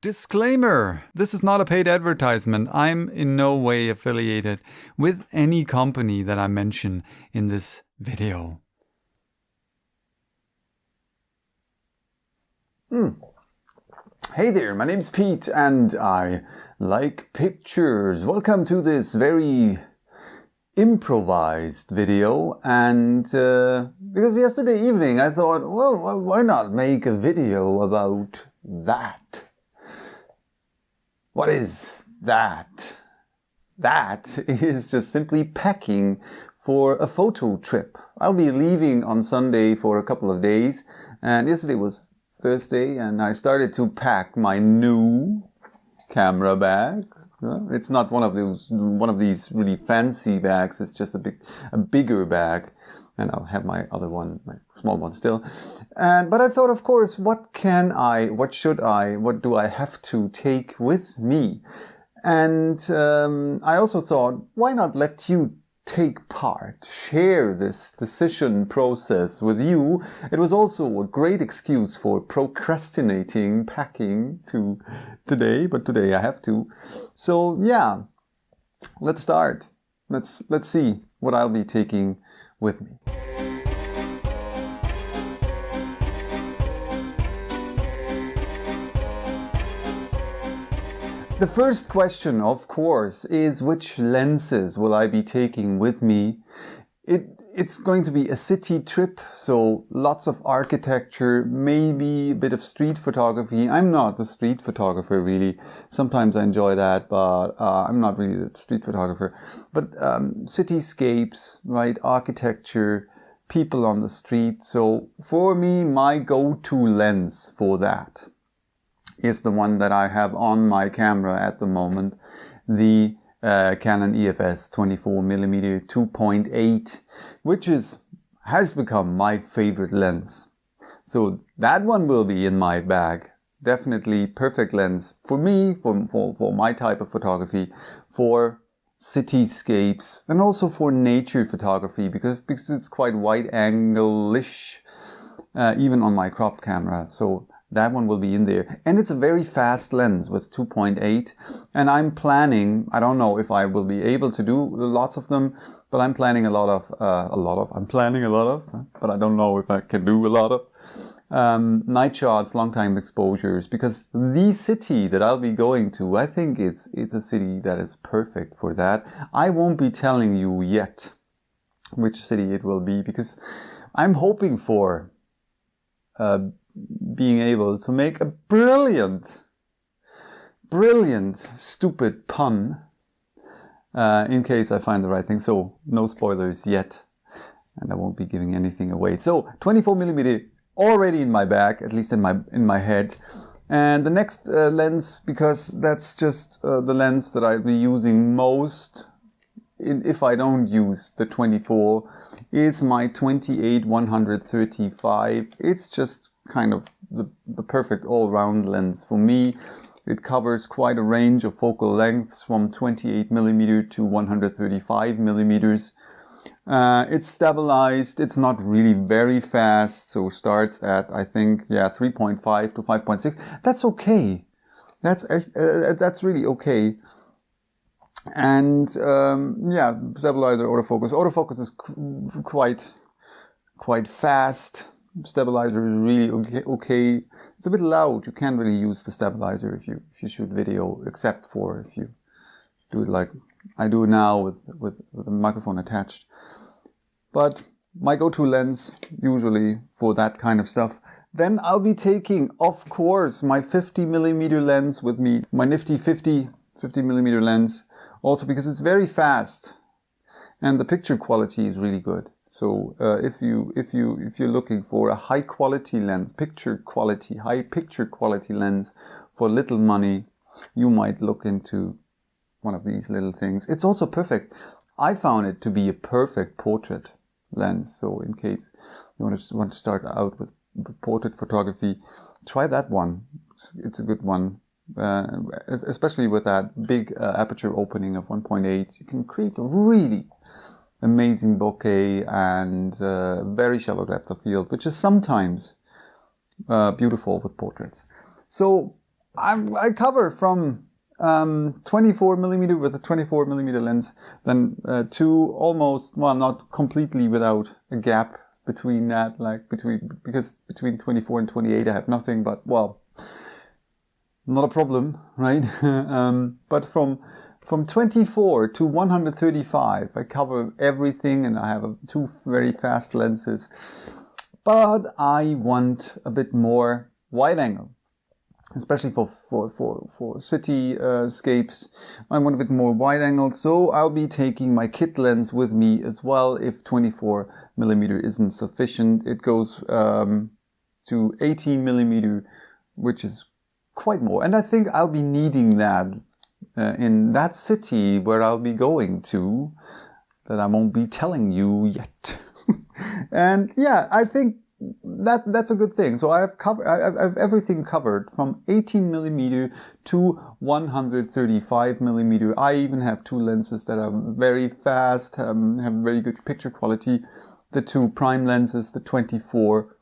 Disclaimer! This is not a paid advertisement. I'm in no way affiliated with any company that I mention in this video. Hey there, my name's Pete and I like pictures. Welcome to this very improvised video, and because yesterday evening I thought, well, why not make a video about that? What is that? That is just simply packing for a photo trip. I'll be leaving on Sunday for a couple of days, and yesterday was Thursday, and I started to pack my new camera bag. It's not one of these really fancy bags. It's just a bigger bag, and I'll have my other one, my small one still. But I thought, of course, what do I have to take with me? And I also thought, why not let you take part, share this decision process with you? It was also a great excuse for procrastinating packing today, but today I have to. So yeah, let's start. Let's see what I'll be taking with me. The first question, of course, is which lenses will I be taking with me? It's going to be a city trip, so lots of architecture, maybe a bit of street photography. I'm not the street photographer, really. Sometimes I enjoy that, but I'm not really the street photographer. But cityscapes, right? Architecture, people on the street. So for me, my go-to lens for that is the one that I have on my camera at the moment, the Canon EFS 24mm 2.8, which has become my favorite lens. So that one will be in my bag. Definitely perfect lens for me, for my type of photography, for cityscapes, and also for nature photography, because it's quite wide angle-ish, even on my crop camera. So that one will be in there. And it's a very fast lens with 2.8. And I'm planning, I don't know if I will be able to do lots of them, but I'm planning but I don't know if I can do a lot of night shots, long time exposures, because the city that I'll be going to, I think it's a city that is perfect for that. I won't be telling you yet which city it will be, because I'm hoping for being able to make a brilliant, stupid pun in case I find the right thing. So no spoilers yet, and I won't be giving anything away. So 24mm already in my bag, at least in my head. And the next lens, because that's just the lens that I'll be using most if I don't use the 24, is my 28-135. It's just kind of the perfect all-round lens for me. It covers quite a range of focal lengths from 28mm to 135mm. It's stabilized. It's not really very fast, so starts at, I think, 3.5 to 5.6. That's okay. That's really okay. And stabilizer, autofocus. Autofocus is quite fast. Stabilizer is really okay. It's a bit loud. You can't really use the stabilizer if you shoot video, except for if you do it like I do now with a microphone attached. But my go-to lens usually for that kind of stuff. Then I'll be taking, of course, my 50mm lens with me, my nifty 50mm lens, also because it's very fast and the picture quality is really good. So if you're looking for a high quality lens, high picture quality lens for little money, you might look into one of these little things. It's also perfect. I found it to be a perfect portrait lens. So in case you want to start out with portrait photography, try that one. It's a good one. Especially with that big aperture opening of 1.8, you can create a really amazing bokeh and very shallow depth of field, which is sometimes beautiful with portraits. So I cover from 24mm with a 24mm lens, then to almost, well, not completely without a gap between that, because between 24 and 28 I have nothing, but well, not a problem, right? But from 24 to 135 I cover everything, and I have two very fast lenses, but I want a bit more wide angle. Especially for cityscapes, I want a bit more wide angle, so I'll be taking my kit lens with me as well. If 24mm isn't sufficient, it goes to 18mm, which is quite more. And I think I'll be needing that in that city where I'll be going to, that I won't be telling you yet. And yeah, I think that's a good thing. So I have everything covered from 18mm to 135mm. I even have two lenses that are very fast, have very good picture quality. The two prime lenses, the 24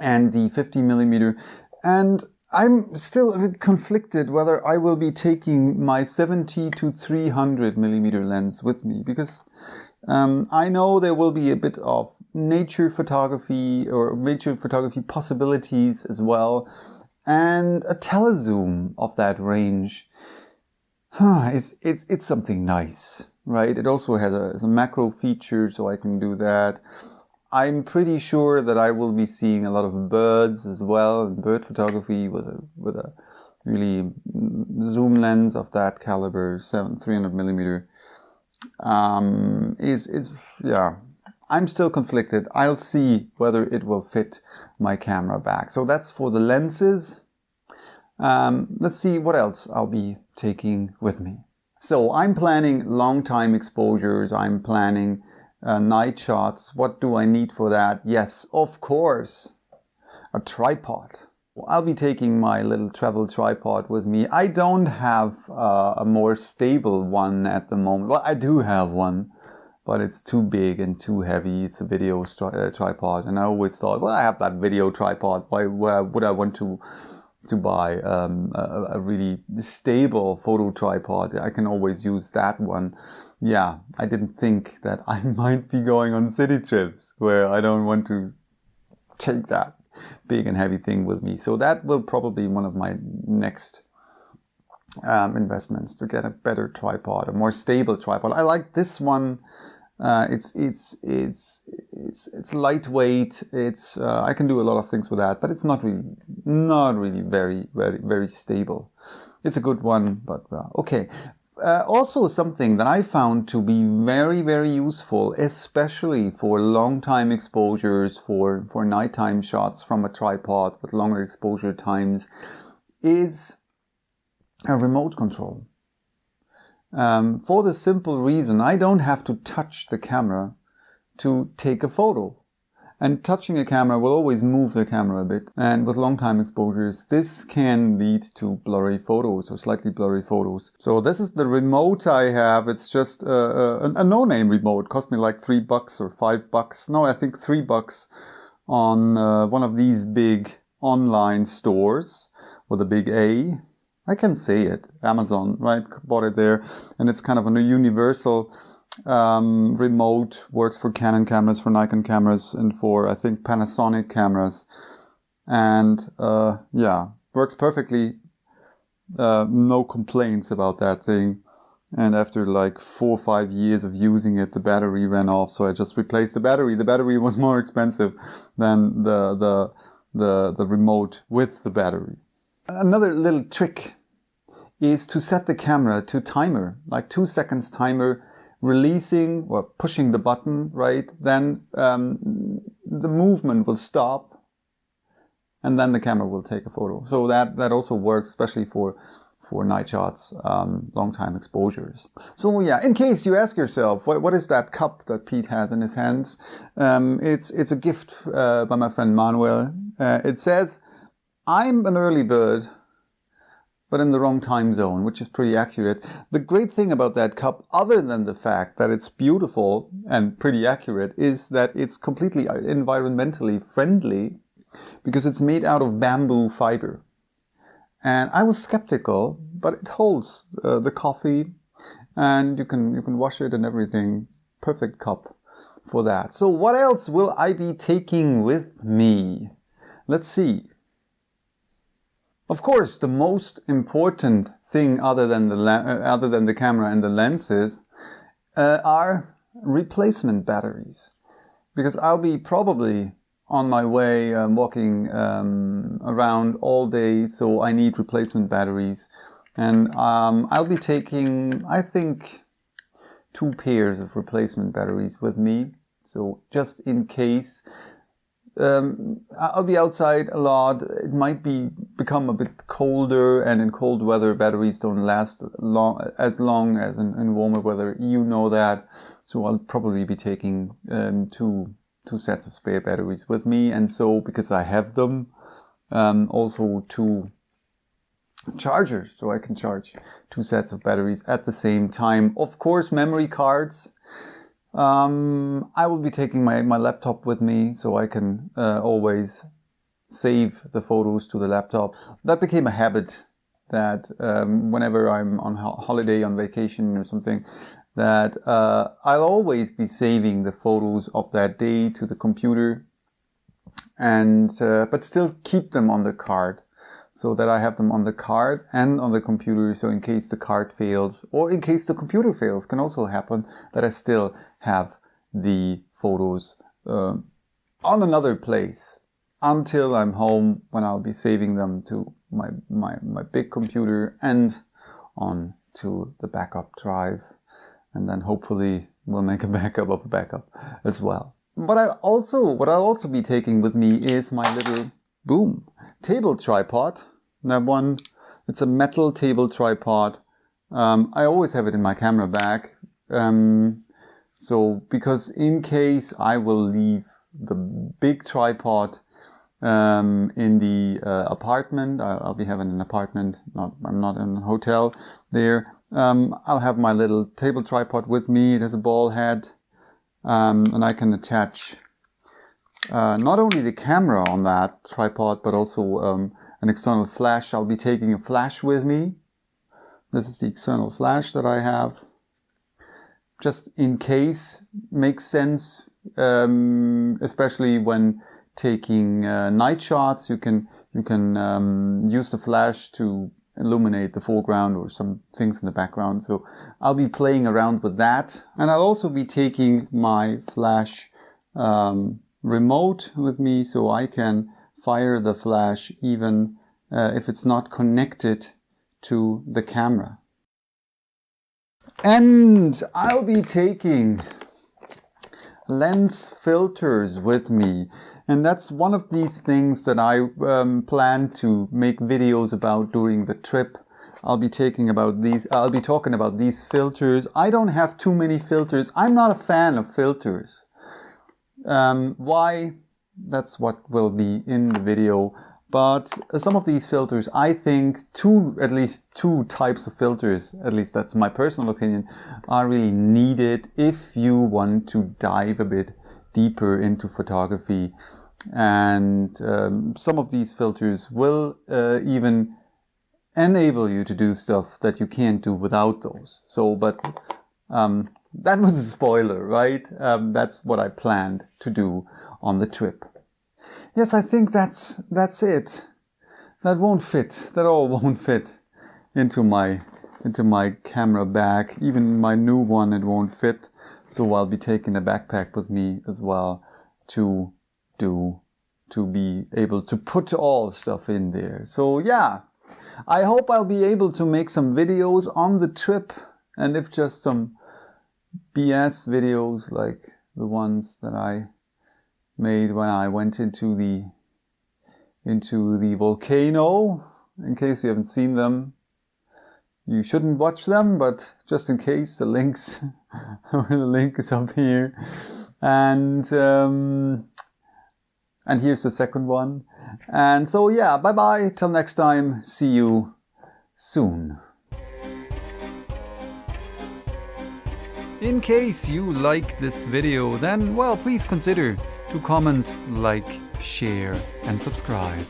and the 50mm. And I'm still a bit conflicted whether I will be taking my 70 to 300mm lens with me, because I know there will be a bit of nature photography possibilities as well, and a telezoom of that range. It's something nice, right? It also has a macro feature, so I can do that. I'm pretty sure that I will be seeing a lot of birds as well, and bird photography with a really zoom lens of that caliber, 300mm. Yeah, I'm still conflicted. I'll see whether it will fit my camera bag. So that's for the lenses. Let's see what else I'll be taking with me. So I'm planning long time exposures. I'm planning night shots. What do I need for that? Yes, of course, a tripod. I'll be taking my little travel tripod with me. I don't have a more stable one at the moment. Well, I do have one, but it's too big and too heavy. It's a video tripod. And I always thought, well, I have that video tripod. Why would I want to buy a really stable photo tripod? I can always use that one. Yeah, I didn't think that I might be going on city trips where I don't want to take that big and heavy thing with me. So that will probably be one of my next investments, to get a better tripod, a more stable tripod. I like this one. It's lightweight. I can do a lot of things with that, but it's not really very stable. It's a good one, but okay. Also something that I found to be very useful, especially for long time exposures, for nighttime shots from a tripod with longer exposure times, is a remote control. For the simple reason, I don't have to touch the camera to take a photo. And touching a camera will always move the camera a bit. And with long time exposures, this can lead to blurry photos or slightly blurry photos. So this is the remote I have. It's just a no-name remote. It cost me like $3 or $5. No, I think $3 on one of these big online stores with a big A. I can say it. Amazon, right? Bought it there. And it's kind of a universal remote. Works for Canon cameras, for Nikon cameras, and for, I think, Panasonic cameras. And yeah, works perfectly. No complaints about that thing. And after like 4 or 5 years of using it, the battery ran off, so I just replaced the battery. The battery was more expensive than the remote with the battery. Another little trick is to set the camera to timer, like 2 seconds timer, releasing or pushing the button, right? Then the movement will stop, and then the camera will take a photo. So that also works, especially for night shots, long time exposures. So yeah, in case you ask yourself, what is that cup that Pete has in his hands? It's a gift by my friend Manuel. It says, "I'm an early bird, but in the wrong time zone," which is pretty accurate. The great thing about that cup, other than the fact that it's beautiful and pretty accurate, is that it's completely environmentally friendly because it's made out of bamboo fiber. And I was skeptical, but it holds the coffee, and you can wash it and everything. Perfect cup for that. So what else will I be taking with me? Let's see. Of course, the most important thing other than the camera and the lenses are replacement batteries, because I'll be probably on my way walking around all day, so I need replacement batteries. And I'll be taking, I think, 2 pairs of replacement batteries with me. So just in case. I'll be outside a lot. It might become a bit colder, and in cold weather batteries don't last as long as in warmer weather. You know that. So I'll probably be taking two sets of spare batteries with me, and so because I have them, also 2 chargers, so I can charge 2 sets of batteries at the same time. Of course, memory cards. I will be taking my laptop with me, so I can always save the photos to the laptop. That became a habit that whenever I'm on holiday, on vacation or something, that I'll always be saving the photos of that day to the computer, and but still keep them on the card, so that I have them on the card and on the computer. So in case the card fails, or in case the computer fails, can also happen, that I still have the photos on another place until I'm home, when I'll be saving them to my big computer and on to the backup drive. And then hopefully we'll make a backup of a backup as well. But what I'll also be taking with me is my little TVOOM table tripod. That one, it's a metal table tripod. I always have it in my camera bag. So because in case I will leave the big tripod in the apartment, I'll be having an apartment, I'm not in a hotel there. I'll have my little table tripod with me. It has a ball head, and I can attach not only the camera on that tripod, but also an external flash. I'll be taking a flash with me. This is the external flash that I have, just in case. Makes sense, especially when taking night shots. You can use the flash to illuminate the foreground or some things in the background. So I'll be playing around with that, and I'll also be taking my flash remote with me, so I can fire the flash even if it's not connected to the camera. And I'll be taking lens filters with me. And that's one of these things that I plan to make videos about during the trip. I'll be talking about these filters. I don't have too many filters. I'm not a fan of filters. Why? That's what will be in the video. But some of these filters, I think at least two types of filters, at least that's my personal opinion, are really needed if you want to dive a bit deeper into photography. And some of these filters will even enable you to do stuff that you can't do without those. So, but that was a spoiler, right? That's what I planned to do on the trip. Yes, I think that's it. That won't fit. That all won't fit into my camera bag. Even my new one, it won't fit. So I'll be taking a backpack with me as well to be able to put all stuff in there. So yeah, I hope I'll be able to make some videos on the trip, and if just some BS videos like the ones that I made when I went into the volcano. In case you haven't seen them, you shouldn't watch them, but just in case, the link is up here. And here's the second one. And so yeah, bye bye, till next time, see you soon. In case you like this video, then well, please consider to comment, like, share and subscribe.